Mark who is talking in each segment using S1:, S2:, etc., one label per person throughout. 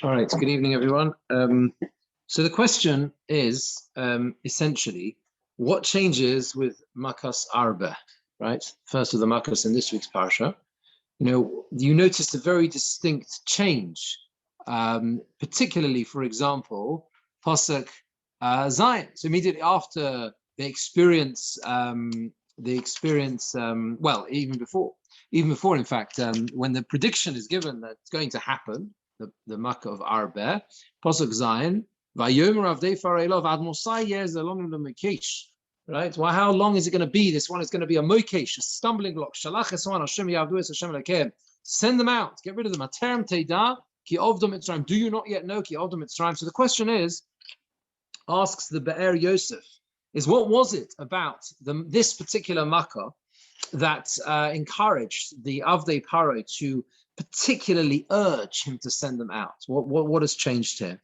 S1: All right, good evening, everyone. So the question is essentially, what changes with Makas Arba, right? First of the Makas in this week's Parsha. You noticed a very distinct change, particularly, for example, Pasuk Zion. So immediately after they experience, well, even before, in fact, when the prediction is given that it's going to happen, the Makkah of Arba, Pasuk Zion, Vayomer Avdei Farelov Ad Mosai years along the Mekesh. Right? Well, how long is it going to be? This one is going to be a mokesh, a stumbling block. Shalach Eswan Hashem Yavdu Es Hashem Elokeim. Send them out. Get rid of them. Aterem Teida Ki Ovdom Mitzrayim. Do you not yet know Ki Ovdom Mitzrayim? So the question is, asks the Be'er Yosef, is what was it about this particular Makkah that encouraged the Avdei Paro to particularly urge him to send them out? What has changed here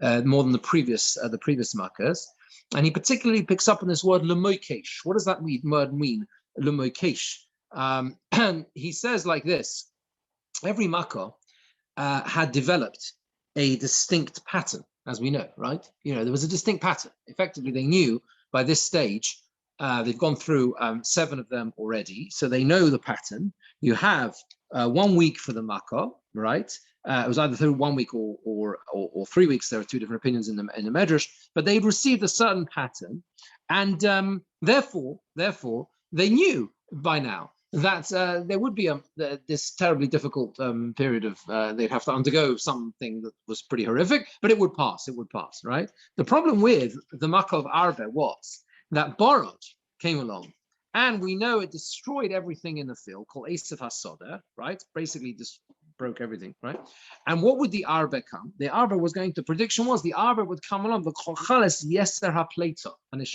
S1: more than the previous Makkahs? And he particularly picks up on this word lemokesh. What does that word mean? Lemokesh. And he says like this: every Makkah had developed a distinct pattern, as we know, right? There was a distinct pattern. Effectively, they knew by this stage, they've gone through 7 of them already, so they know the pattern. You have 1 week for the Makkah, right? It was either through 1 week or 3 weeks. There are 2 different opinions in the Medrash, but they'd received a certain pattern, and therefore they knew by now that there would be this terribly difficult period of they'd have to undergo something that was pretty horrific, but it would pass. It would pass, right? The problem with the Makkah of Arba was that Borod came along, and we know it destroyed everything in the field, called Esav HaSoda, right? Basically just broke everything, right? And what would the Arba come? The Arba was going to, prediction was the Arba would come along, the Kolchales Yeser HaPleito, and it's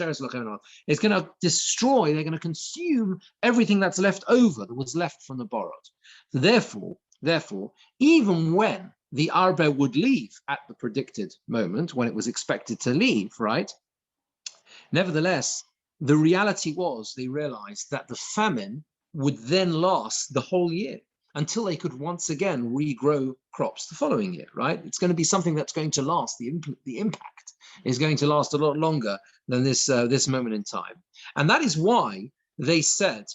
S1: going to destroy, they're going to consume everything that's left over, that was left from the Borod. Therefore, even when the Arba would leave at the predicted moment, when it was expected to leave, right? Nevertheless, the reality was they realized that the famine would then last the whole year until they could once again regrow crops the following year, right? It's going to be something that's going to last. The impact is going to last a lot longer than this moment in time. And that is why they said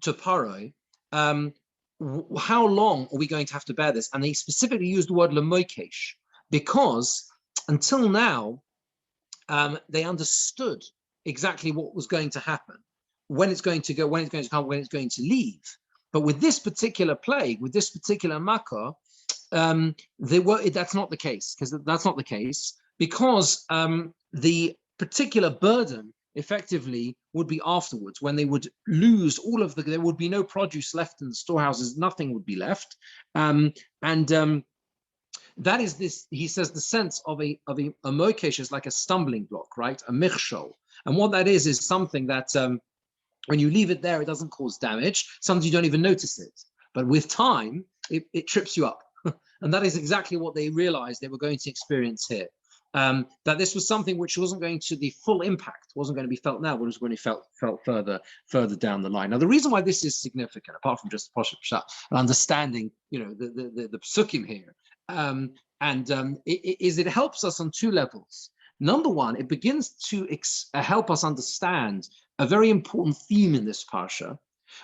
S1: to Paro, how long are we going to have to bear this? And they specifically used the word lemokesh, because until now, they understood exactly what was going to happen, when it's going to go, when it's going to come, when it's going to leave. But with this particular plague, with this particular Makkah, that's not the case, because the particular burden effectively would be afterwards, when they would lose all of there would be no produce left in the storehouses, nothing would be left, that is this, he says, the sense of a mokesh is like a stumbling block, right? A michshol. And what that is something that when you leave it there, it doesn't cause damage. Sometimes you don't even notice it. But with time, it trips you up. And that is exactly what they realized they were going to experience here. That this was something which wasn't going to, the full impact wasn't going to be felt now, but it was going to be felt further down the line. Now, the reason why this is significant, apart from just Parsha Pshat, understanding, the psukim here, is it helps us on 2 levels. Number one, it begins to help us understand a very important theme in this parsha,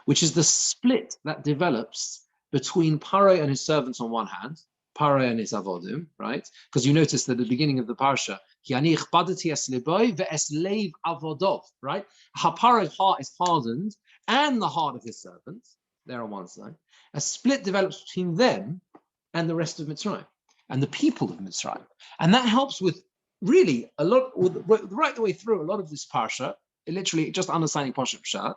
S1: which is the split that develops between Paro and his servants on one hand, Paro and his avodim, right? Because you notice that at the beginning of the parsha, right? Paro's heart is hardened, and the heart of his servants, they're on one side. A split develops between them and the rest of Mitzrayim, and the people of Mitzrayim. And that helps with really a lot, right the way through a lot of this parsha, literally just understanding Parsha Pshat.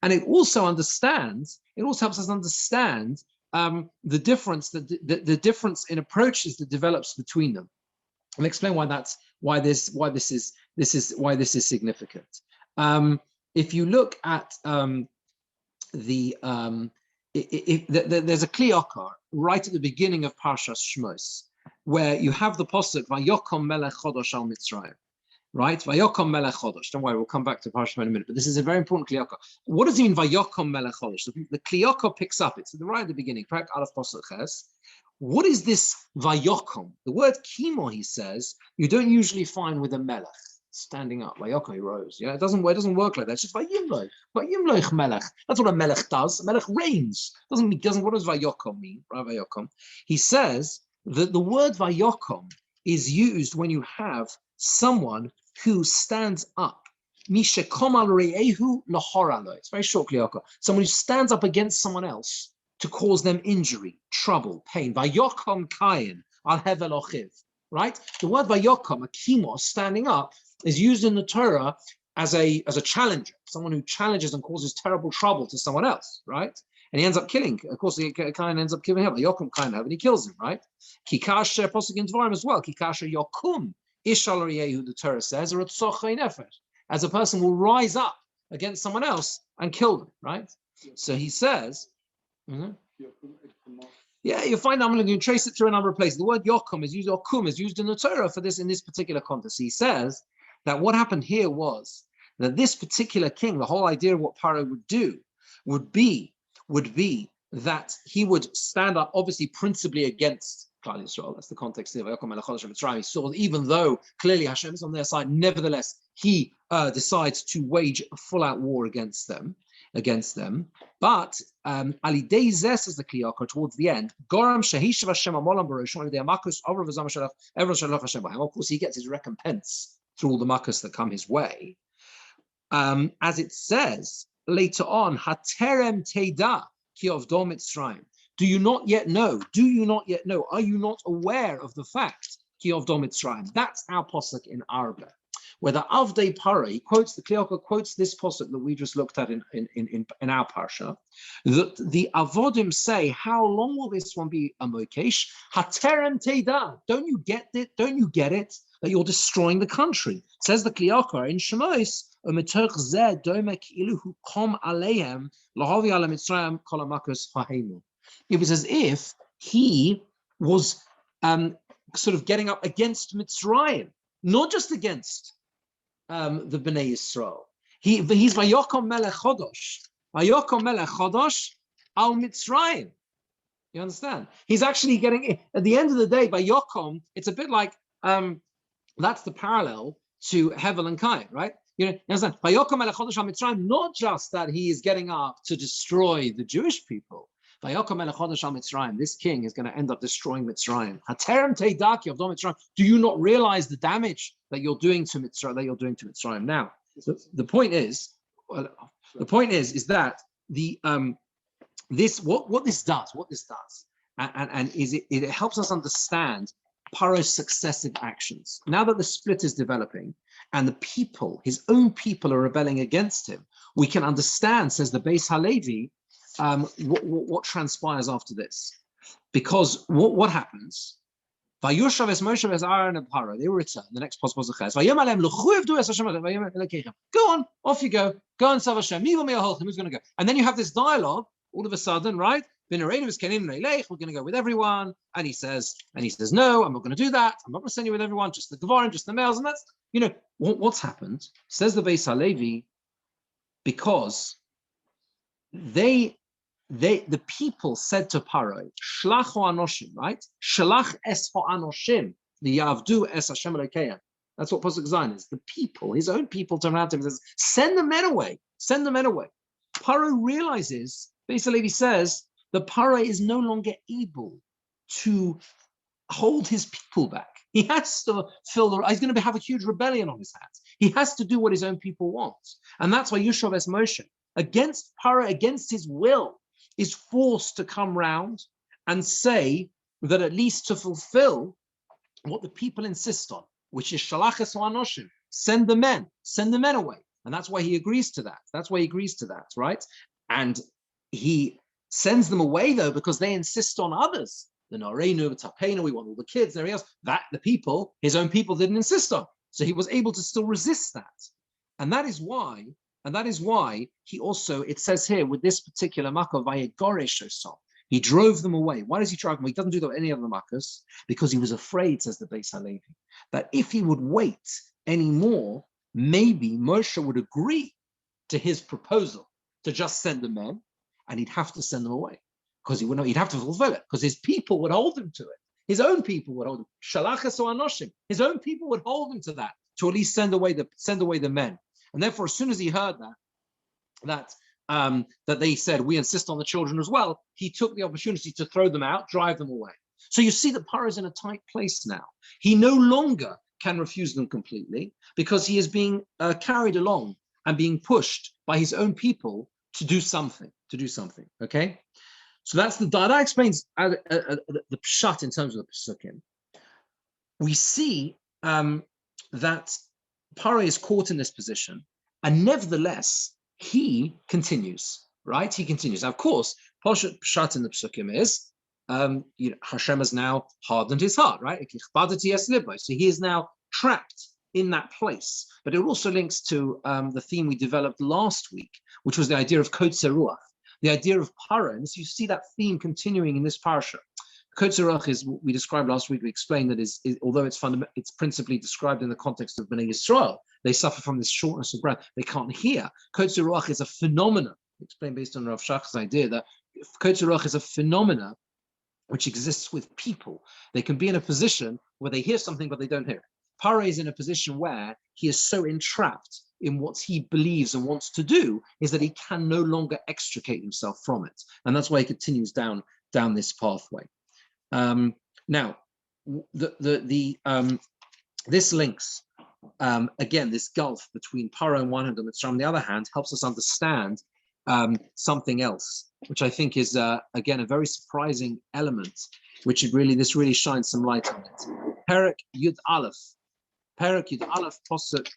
S1: And it also helps us understand the difference, the difference in approaches that develops between them. I'll explain why this is significant. If you look at there's a kliyakar right at the beginning of Parshas Shmos, where you have the pasuk Vayokom Melech Chodosh al Mitzrayim, right? Vayokom Melech Chodosh. Don't worry, we'll come back to Parsha in a minute. But this is a very important kliyakar. What does it mean Vayokom Melech Chodosh? The kliyakar picks up. It's right at the beginning. Prak Aleph pasuk Ches, what is this vayokom? The word kimo, he says, you don't usually find with a melech standing up. Vayokom, he rose. Yeah, it doesn't work like that. It's just vayimloich. Vayimloich melech. That's what a melech does. A melech reigns. What does vayokom mean? Right, vayokom. He says that the word vayokom is used when you have someone who stands up. It's very short, someone who stands up against someone else to cause them injury, trouble, pain. Vayokom kayin al hevel ochiv. Right? The word vayokom, a kimos, standing up, is used in the Torah as a challenger, someone who challenges and causes terrible trouble to someone else, right? And he ends up killing. Of course, the kain ends up killing him. Vayokom kayin, and he kills him, right? Kikash posuk in Dvarim as well. Kikash yokum ishal riyehu, the Torah says, or as a person will rise up against someone else and kill them, right? So he says, yeah, you'll find I'm going to trace it through a number of places. The word yokum is used, or kum is used in the Torah for this in this particular context. He says that what happened here was that this particular king, the whole idea of what Paro would do would be that he would stand up, obviously principally against Klal Yisrael. That's the context here. He saw, even though clearly Hashem is on their side, nevertheless he decides to wage a full-out war against them. But Ali Deizes, as the Kliyakar towards the end, Goram Shahishav Hashem Amolam Baroshon the Amakus over Vazam Shalach, everyone Shalach Hashem. Of course, he gets his recompense through all the makkos that come his way. As it says later on, Haterem Teda Ki Avdom Mitzrayim. Do you not yet know? Are you not aware of the fact? Ki Avdom Mitzrayim. That's our posuk in Arba. Where the Avdei Paro, he quotes, the Kliyakar quotes this posuk that we just looked at in our parsha, that the Avodim say, how long will this one be a mokesh? Haterem Teda. Don't you get it? That you're destroying the country. Says the Kliyakar in Shemos, Umetoch zeh domek iluhu kom aleihem lahavi ala Mitzrayim kol hamakkos hahemu. It was as if he was sort of getting up against Mitzrayim, not just against the Bnei Yisrael. He's Vayokom Melech Chodosh al Mitzrayim. You understand? He's actually getting, at the end of the day, Vayokom, it's a bit like, that's the parallel to Hevel and Kain, right? You understand? Vayokom Melech Chodosh al Mitzrayim, not just that he is getting up to destroy the Jewish people. Vayokom Melech Chodosh al Mitzrayim, this king is going to end up destroying Mitzrayim. Haterem Teidaki of Mitzrayim. Do you not realize the damage that you're doing to Mitzrayim? Now, the point is that what this does, and it helps us understand Paro's successive actions. Now that the split is developing and the people, his own people, are rebelling against him, we can understand, says the Beis Halevi, what transpires after this. Because what happens? Vayushav es Moshe es Aaron and Paro, they return. The next possible ches. Go on, off you go. Go and serve Hashem. Who's going to go? And then you have this dialogue. All of a sudden, right? We're going to go with everyone. And he says, no, I'm not going to do that. I'm not going to send you with everyone. Just the Gvarim, just the males. And that's, what's happened. Says the Beis Halevi, because the people said to Paro, Shlach ha'anoshim, right? Shlach es ha'anoshim, the Yavdu es Hashem Elokeim. That's what Pasuk Zayin is. The people, his own people, turn around to him and says, send the men away. Paro realizes, Beis Halevi says, that Paro is no longer able to hold his people back. He has to he's going to have a huge rebellion on his hands. He has to do what his own people want. And that's why Yushav es Moshe, against Paro, against his will, is forced to come round and say that at least to fulfill what the people insist on, which is Shalach es ha'anoshim, send the men away. And that's why he agrees to that. Right? And he sends them away, though, because they insist on others. The Nareinu, the Tapenu, we want all the kids and everything else. That the people, his own people, didn't insist on. So he was able to still resist that. And that is why he also, it says here with this particular makkah, Vayegoresh Osam, he drove them away. Why does he drive them away? He doesn't do that with any other makkahs, because he was afraid, says the Beis Halevi, that if he would wait anymore, maybe Moshe would agree to his proposal to just send the men, and he'd have to send them away. because he would not, he'd have to fulfill it, because his people would hold him to it. His own people would hold him. Shalachas o anoshim. His own people would hold him to that, to at least send away the men. And therefore, as soon as he heard that they said, we insist on the children as well, he took the opportunity to throw them out, drive them away. So you see that Paro is in a tight place now. He no longer can refuse them completely, because he is being carried along and being pushed by his own people to do something, okay? So that's that explains the pshat in terms of the pesukim. We see that Paro is caught in this position, and nevertheless, he continues, right? He continues. Now, of course, pshat in the pesukim is, Hashem has now hardened his heart, right? So he is now trapped in that place. But it also links to the theme we developed last week, which was the idea of kotzer ruach, the idea of Paro. And so you see that theme continuing in this parsha. Kotzer ruach is what we described last week. We explained that although it's principally described in the context of Bnei Yisrael, they suffer from this shortness of breath. They can't hear. Kotzer ruach is a phenomenon, explained based on Rav Shach's idea that kotzer ruach is a phenomena which exists with people. They can be in a position where they hear something, but they don't hear it. Paro is in a position where he is so entrapped in what he believes and wants to do, is that he can no longer extricate himself from it. And that's why he continues down this pathway. Now, this links, again, this gulf between Paro on one hand and Mitzrayim on the other hand, helps us understand something else, which I think is again a very surprising element, which this really shines some light on it. Perek Yud Aleph, Pasuk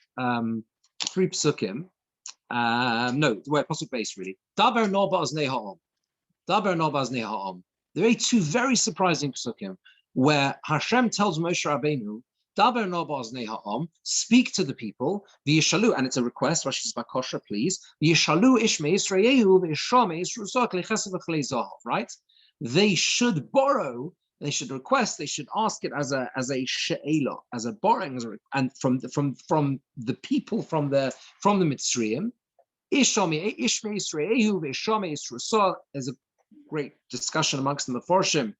S1: 3 Psukim. Pasuk base really. Daber no ba'aznei ha'am. There are two very surprising Psukim where Hashem tells Moshe Rabbeinu, Daber no ba'aznei ha'am, speak to the people, v'yishalu, and it's a request, Rashi says, Bakosha, please, v'yishalu ishmei Yisrayehu v'yishramei Yisrusah klechesed v'chlei zahav, right? They should borrow, they should request, they should ask it as a she'ela, as a borrowing, and from the people from the Mitzrayim. Ishmei Yisrayehu v'yishramei Yisrusah. There's a great discussion amongst the Mefarshim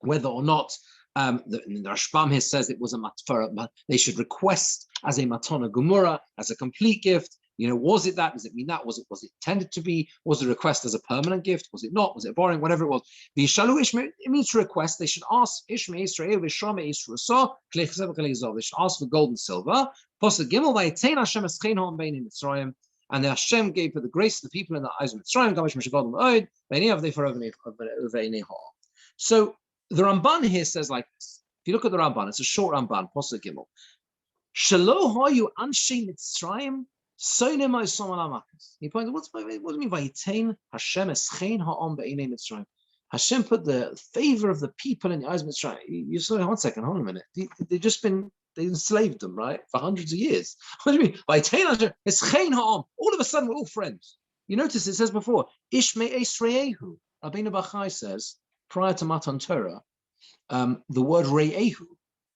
S1: whether or not the Rashbam here says it was a matfara, but they should request as a matana gemura, as a complete gift. Was it that? Does it mean that? Was it intended to be? Was the request as a permanent gift? Was it not? Was it borrowing? Whatever it was. V'yishalu ishmei, it means to request. They should ask Ishmei Yisrael v'shamei Yisrusah klechsev v'chlei. They should ask for gold and silver. Pasuk Gimel v'yitein Hashem eschein ha'am b'nei Mitzrayim. And the Hashem gave for the grace of the people in the eyes of Mitzrayim. So the Ramban here says like this. If you look at the Ramban, it's a short Ramban, Pasuk Gimel. Shelo hayu anshe Mitzrayim soinem ha'osom al ha'makas. He points, what do you mean by Yitain Hashem eschein ha'am b'nei Mitzrayim? Hashem put the favor of the people in the eyes of Mitzrayim. You saw, one second, hold on a minute. They enslaved them, right, for hundreds of years. What do you mean? All of a sudden, we're all friends. You notice it says before, Ishmei Esreyehu. Rabbeinu Bachai says, prior to Matan Torah, the word Re'ehu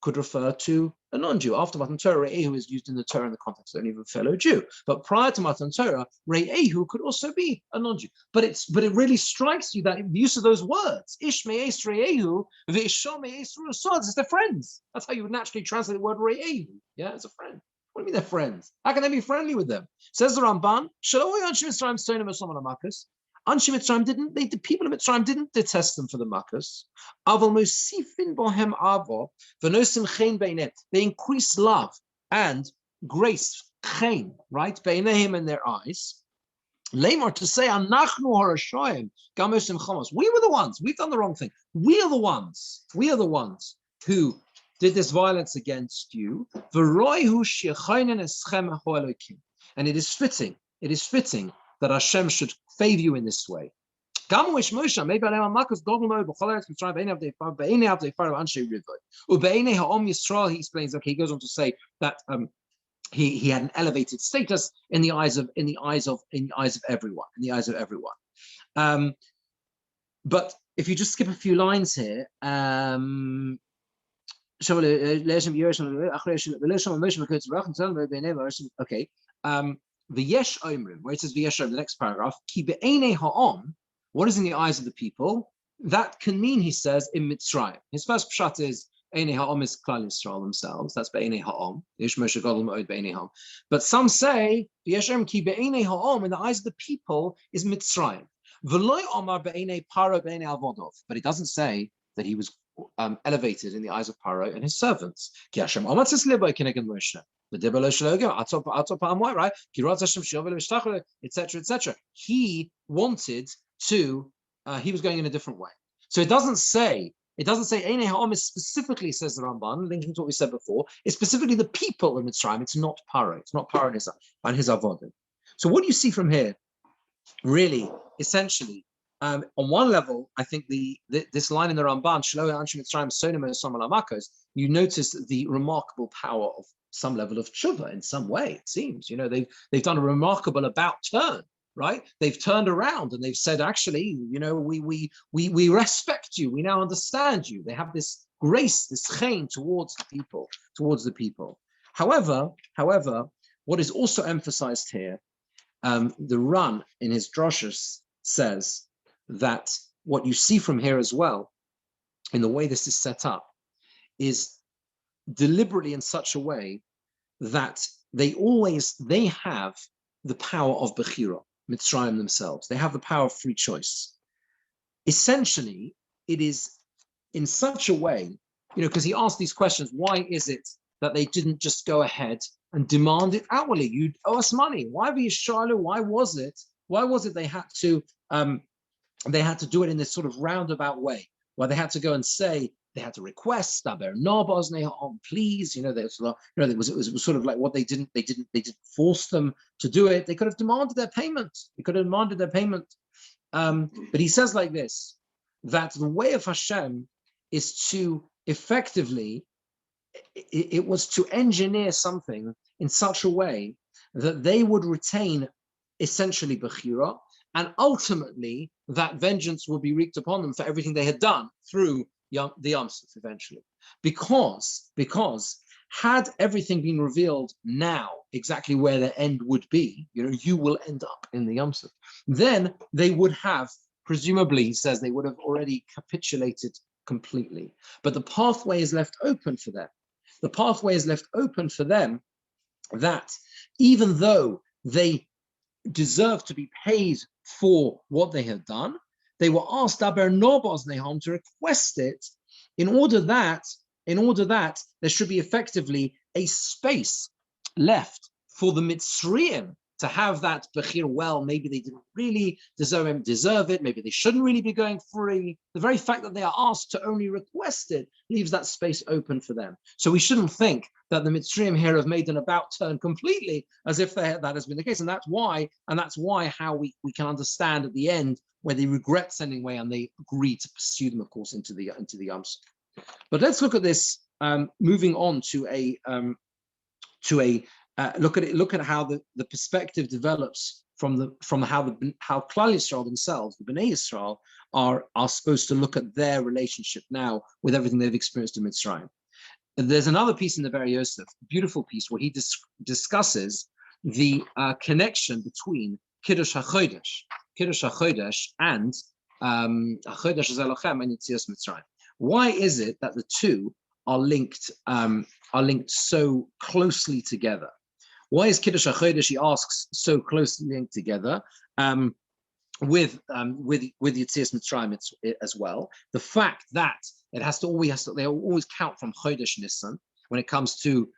S1: could refer to a non-Jew. After Matan Torah, Re'ehu is used in the Torah in the context only of a fellow Jew. But prior to Matan Torah, Re'ehu could also be a non-Jew. But it really strikes you that the use of those words, Ishmei Es Re'ehu, V'Ishamei Es Rusah, it's their friends. That's how you would naturally translate the word Re'ehu. Yeah, it's a friend. What do you mean they're friends? How can they be friendly with them? Says the Ramban, the people of Mitzrayim didn't detest them for the makkos. They increased love and grace, chen, right, beinehim, in their eyes. Lamar to say, we were the ones. We've done the wrong thing. We are the ones who did this violence against you. And it is fitting that Hashem should favor you in this way. He explains, okay, he goes on to say that he had an elevated status in the eyes of everyone. But if you just skip a few lines here, okay. The Yesh Omrim, where it says V'yesh Omrim, the next paragraph, Ki be'enei ha'om, what is in the eyes of the people? that can mean, he says, in Mitzrayim. His first pshat is Einei Ha'om is Klal Yisrael themselves. That's Be'einei Ha'om. Yesh Moshe Gadol Ma'od Be'einei Ha'om. But some say Yeshem Ki Be'einei Ha'om, in the eyes of the people, is Mitzrayim. V'loi Omar Be'einei Paro Be'einei Avodov. But it doesn't say that he was elevated in the eyes of Paro and his servants. Ki Hashem Amatzis Libo Kineged Moshe. Right? Etc. Etc. He wanted to. He was going in a different way. So it doesn't say Einei Ha'om is specifically, says the Ramban, linking to what we said before, it's specifically the people of Mitzrayim. It's not Paro. It's not Paro and his avodim. So what do you see from here? Really, essentially, on one level, I think this line in the Ramban, Shelo Anshe Mitzrayim Sonim Esom Al Hamakos, you notice the remarkable power of some level of tshuva in some way. It seems, they've done a remarkable about turn. Right? They've turned around and they've said, actually, we respect you. We now understand you. They have this grace, this chaim towards the people. However, what is also emphasized here, the Ran in his drashas says that what you see from here as well, in the way this is set up, is deliberately in such a way that they have the power of Bechira. Mitzrayim themselves. They have the power of free choice. Essentially, it is in such a way, because he asked these questions, why is it that they didn't just go ahead and demand it outwardly? You owe us money. Why were you Shiloh? Why was it they had to do it in this sort of roundabout way, where they had to go and say, they had to request, please, it was sort of like what they didn't force them to do it. They could have demanded their payment. But he says like this, that the way of Hashem is to effectively, it was to engineer something in such a way that they would retain essentially Bechira, and ultimately that vengeance will be wreaked upon them for everything they had done through the Yam Suf eventually, because had everything been revealed now exactly where the end would be, you will end up in the Yam Suf, then they would have, presumably, he says, they would have already capitulated completely. But the pathway is left open for them. That even though they deserve to be paid for what they have done, they were asked Daber Nobos Nehom to request it in order that there should be effectively a space left for the Mitzrayim to have that Bechir. Well, maybe they didn't really deserve it. Maybe they shouldn't really be going free. The very fact that they are asked to only request it leaves that space open for them. So we shouldn't think that the Mitzrayim here have made an about turn completely, as if that has been the case. And that's why how we can understand at the end where they regret sending away and they agree to pursue them, of course, into the Yam Suf. But let's look at this. Moving on to a look at how the perspective develops from how Klal Yisrael themselves, the Bnei Yisrael, are supposed to look at their relationship now with everything they've experienced in Mitzrayim. There's another piece in the Ber Yosef, a beautiful piece, where he discusses the connection between Kiddush HaChodesh and HaChodesh Zelochem and Yetzias Mitzrayim. Why is it that the two are linked so closely together? Why is Kiddush HaChodesh, he asks, so closely linked together with Yetzias Mitzrayim as well? The fact that they always count from Chodesh Nisan when it comes to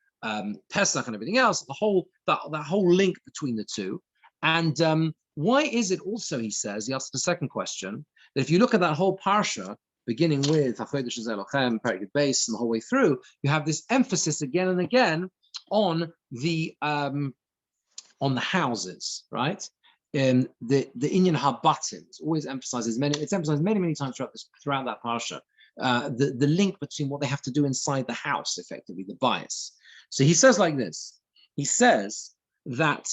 S1: Pesach and everything else. That whole link between the two, and why is it also? He says, he asks the second question, that if you look at that whole parsha, beginning with HaChodesh Zelochem, Perek Beis, and the whole way through, you have this emphasis again and again on the houses, right? The Inyan Habatim always emphasizes it's emphasized many times throughout that parsha. The link between what they have to do inside the house, effectively, the bias. So he says like this. He says that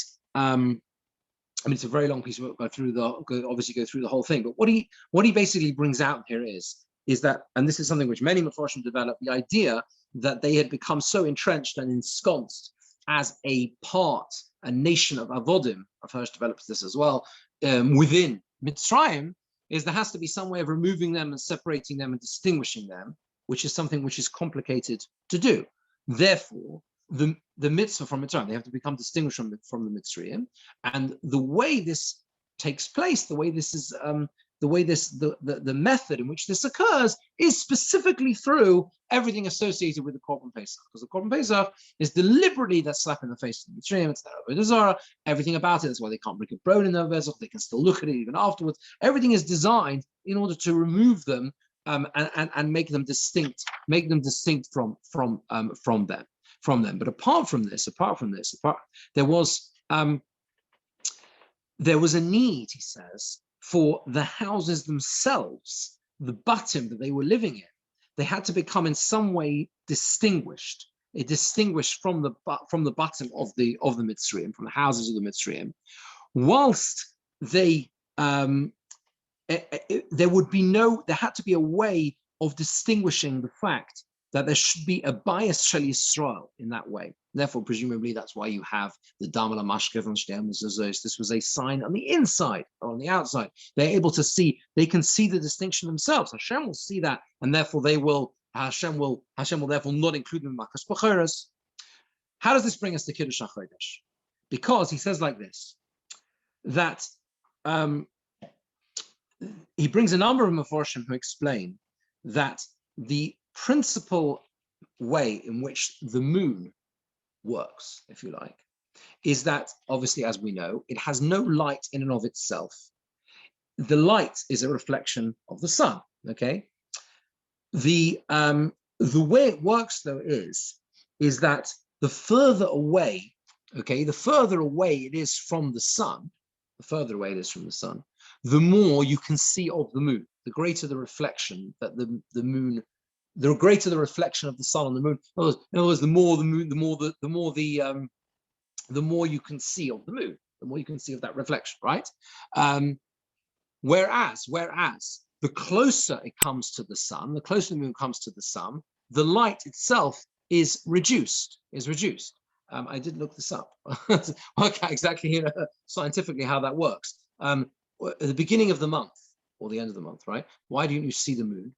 S1: it's a very long piece. We'll go through the whole thing. But what he basically brings out here is that, and this is something which many Mefarshim developed, the idea that they had become so entrenched and ensconced as a nation of Avodim. I've developed this as well within Mitzrayim, is there has to be some way of removing them and separating them and distinguishing them, which is something which is complicated to do. Therefore, the mitzvah from Mitzrayim, they have to become distinguished from the Mitzrayim, and the way this takes place, the way this is, the method in which this occurs is specifically through everything associated with the Korban Pesach, because the Korban Pesach is deliberately that slap in the face of the Mitzrayim. It's that Avodah Zarah, everything about it. That's why they can't break a bone in their vessel. They can still look at it even afterwards. Everything is designed in order to remove them and make them distinct, from them. But apart from this, there was a need, he says, for the houses themselves, the batim that they were living in. They had to become in some way distinguished from the batim of the Mitzrayim, from the houses of the Mitzrayim, whilst they there had to be a way of distinguishing the fact that there should be a bias shel Yisrael in that way. Therefore, presumably, that's why you have the Damal HaMashkev and Shtei HaMezuzos. This was a sign on the inside or on the outside. They're able to see, they can see the distinction themselves. Hashem will see that, and therefore Hashem will therefore not include them in Makas B'choros. How does this bring us to Kiddush HaChodesh? Because he says like this, that he brings a number of Meforshim who explain that the principal way in which the moon works, if you like, is that obviously, as we know, it has no light in and of itself. The light is a reflection of the sun. Okay, the way it works though is that the further away it is from the sun, the more you can see of the moon. The greater the reflection that the moon, the greater the reflection of the sun on the moon. In other words, the more the moon, the more you can see of the moon, the more you can see of that reflection, right? Whereas the closer it comes to the sun, the closer the moon comes to the sun, the light itself is reduced. I did look this up. Work out exactly scientifically how that works. At the beginning of the month or the end of the month, right? Why don't you see the moon?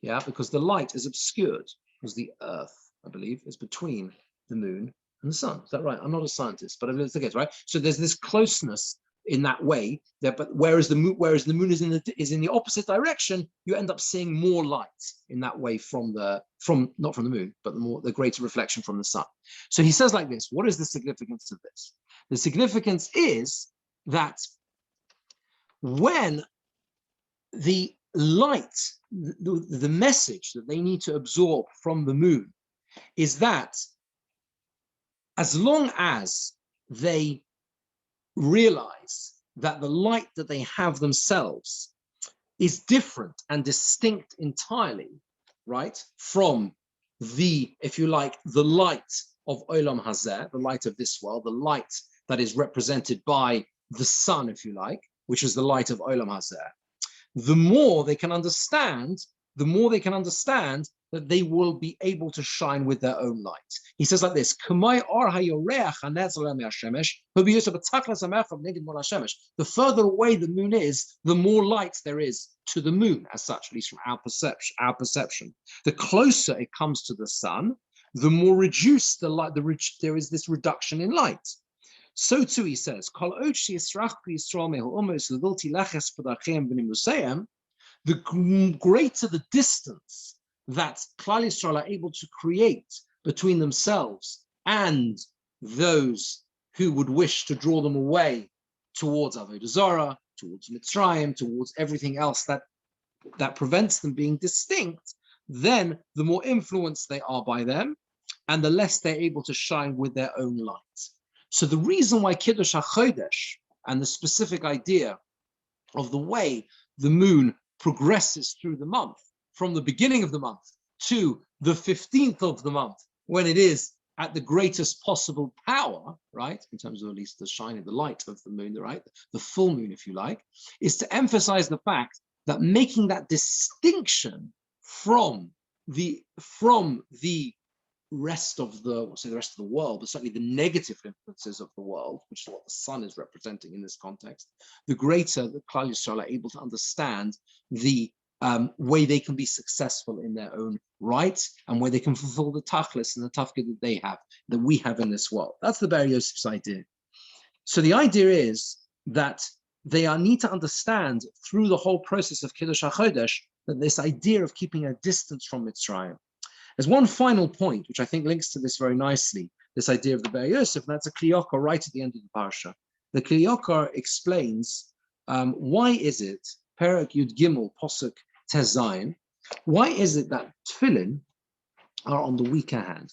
S1: Yeah, because the light is obscured, because the earth, I believe, is between the moon and the sun. Is that right? I'm not a scientist, but I believe it's the case, right? So there's this closeness in that way, but whereas the moon is in the opposite direction, you end up seeing more light in that way not from the moon, but the greater reflection from the sun. So he says like this: what is the significance of this? The significance is that when the light, the message that they need to absorb from the moon is that as long as they realize that the light that they have themselves is different and distinct entirely, right, from the, if you like, the light of Olam Hazeh, the light of this world, the light that is represented by the sun, if you like, which is the light of Olam Hazeh, the more they can understand that they will be able to shine with their own light. He says like this: the further away the moon is, the more light there is to the moon, as such, at least from our perception. The closer it comes to the sun, the more reduced the light, there is this reduction in light. So too, he says, the greater the distance that Klal Yisrael are able to create between themselves and those who would wish to draw them away towards Avodah Zarah, towards Mitzrayim, towards everything else that prevents them being distinct, then the more influenced they are by them, and the less they're able to shine with their own light. So the reason why Kiddush HaChodesh and the specific idea of the way the moon progresses through the month, from the beginning of the month to the 15th of the month, when it is at the greatest possible power, right, in terms of at least the shining, the light of the moon, right, the full moon, if you like, is to emphasize the fact that making that distinction from the rest of the, say the rest of the world, but certainly the negative influences of the world, which is what the sun is representing in this context, the greater the Klal Yisrael are able to understand the way they can be successful in their own right, and where they can fulfill the tachlis and the tafkid that they have, that we have in this world. That's the Ber Yosef's idea. So the idea is that they need to understand through the whole process of Kiddush HaChodesh that this idea of keeping a distance from Mitzrayim. There's one final point, which I think links to this very nicely, this idea of the Ber Yosef, and that's a Kli Yakar right at the end of the parsha. The Kli Yakar explains why is it, Perek Yud Gimel, Posuk Tes Zayin, why is it that tefillin are on the weaker hand?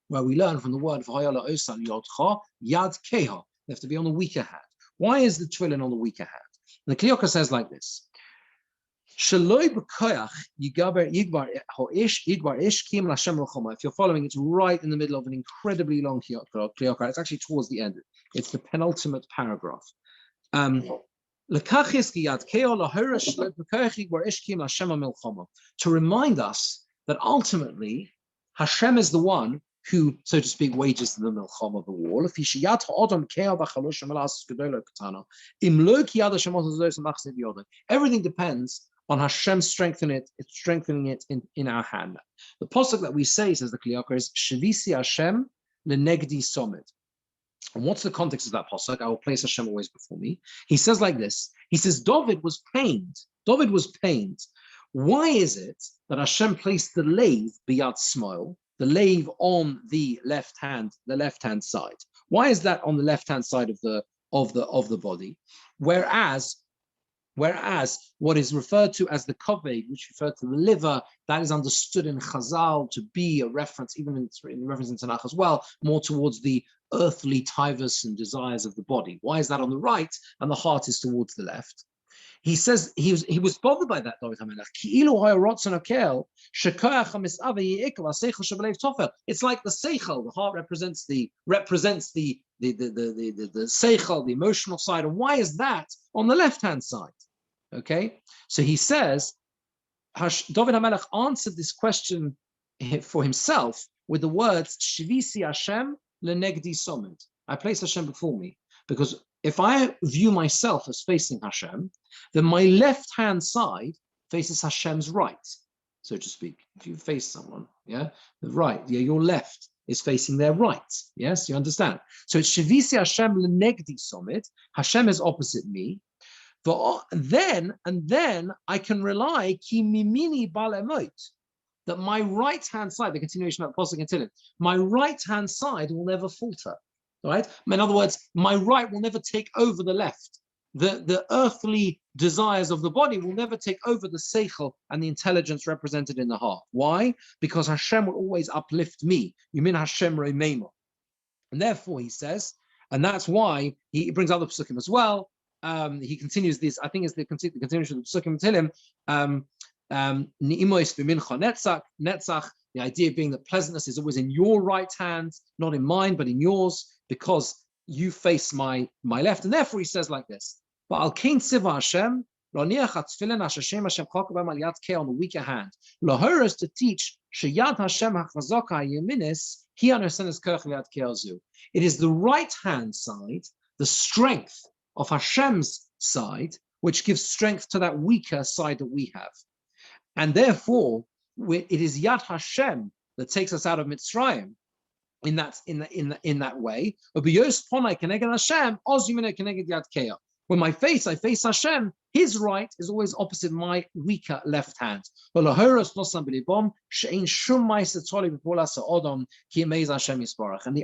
S1: Where we learn from the word yad keha, they have to be on the weaker hand. Why is the tefillin on the weaker hand? And the Kli Yakar says like this: if you're following, it's right in the middle of an incredibly long Kli Yakar. It's actually towards the end. It's the penultimate paragraph. To remind us that ultimately Hashem is the one who, so to speak, wages the milchama of the war. Everything depends on Hashem strengthening it in our hand. The pasuk that we say, says the Kli Yakar, is Shavisi Hashem lenegdi somid. And what's the context of that pasuk? I will place Hashem always before me. He says like this. He says, David was pained. David was pained. Why is it that Hashem placed the lave biyad smile, the lave on the left hand side? Why is that on the left hand side of the body? Whereas what is referred to as the kaved, which referred to the liver, that is understood in Chazal to be a reference, even in reference in Tanakh as well, more towards the earthly tivus and desires of the body. Why is that on the right and the heart is towards the left? He says he was bothered by that, David HaMelech. It's like the seichel, the heart represents the seichel, the emotional side. And why is that on the left-hand side? Okay, so he says, David HaMelech answered this question for himself with the words, Shivisi Hashem lenegdi somid. I place Hashem before me, because if I view myself as facing Hashem, then my left-hand side faces Hashem's right, so to speak. If you face someone, the right, your left is facing their right. Yes, you understand? So it's Shavisi Hashem lenegdi somid. Hashem is opposite me. But then I can rely ki mimini bal emot, that my right-hand side, the continuation of that pasuk in Tehillim, my right-hand side will never falter. Right? In other words, my right will never take over the left. The earthly desires of the body will never take over the seichel and the intelligence represented in the heart. Why? Because Hashem will always uplift me. Yumin Hashem remeimo. And therefore, he says, and that's why he brings other psukim as well. He continues this, I think it's the continuation of the psukim Tehillim. Ni'imois b'mincha netzach. The idea being that pleasantness is always in your right hand, not in mine, but in yours, because you face my left. And therefore he says like this: But al kein tziva Hashem, lo niach atfilin Hashem chok b'em al yad keh, on the weaker hand. Lahoros, to teach sheyad Hashem hachazaka hayeminis hi anersenes koch yad keh zu. It is the right hand side, the strength of Hashem's side, which gives strength to that weaker side that we have. And therefore, it is Yad Hashem that takes us out of Mitzrayim in that way. When I face Hashem, his right is always opposite my weaker left hand. And the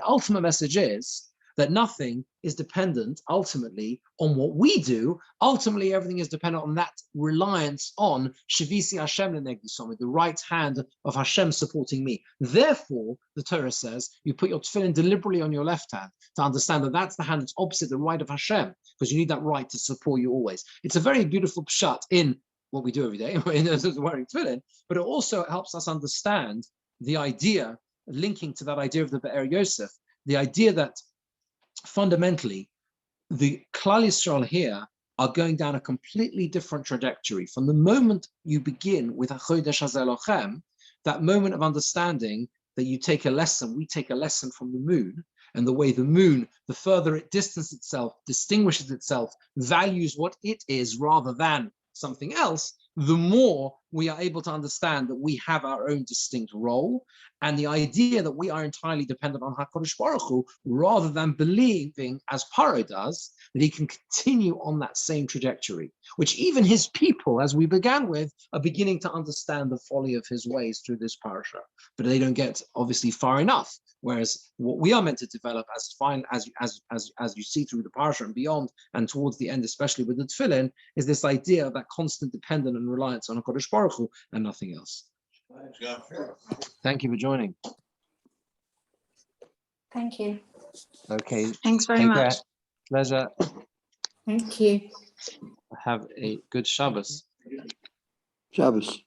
S1: ultimate message is that nothing is dependent ultimately on what we do. Ultimately, everything is dependent on that reliance on Shavisi Hashem lenegdi somid, the right hand of Hashem supporting me. Therefore, the Torah says, you put your tefillin deliberately on your left hand to understand that that's the hand that's opposite the right of Hashem, because you need that right to support you always. It's a very beautiful pshat in what we do every day, in terms of wearing tefillin, but it also helps us understand the idea, linking to that idea of the Be'er Yosef, the idea that fundamentally, the Klal Yisrael here are going down a completely different trajectory. From the moment you begin with HaChodesh Hazeh Lochem, that moment of understanding that we take a lesson from the moon, and the way the moon, the further it distances itself, distinguishes itself, values what it is rather than something else, the more we are able to understand that we have our own distinct role, and the idea that we are entirely dependent on HaKadosh Baruch Hu, rather than believing, as Paro does, that he can continue on that same trajectory, which even his people, as we began with, are beginning to understand the folly of his ways through this parasha, but they don't get obviously far enough. Whereas what we are meant to develop as you see through the parsha and beyond, and towards the end, especially with the tefillin, is this idea of that constant dependence and reliance on HaKadosh Baruch Hu and nothing else. Thank you for joining.
S2: Thank you.
S1: Okay.
S3: Thanks very much.
S1: Care. Pleasure.
S2: Thank you.
S1: Have a good Shabbos.
S4: Shabbos.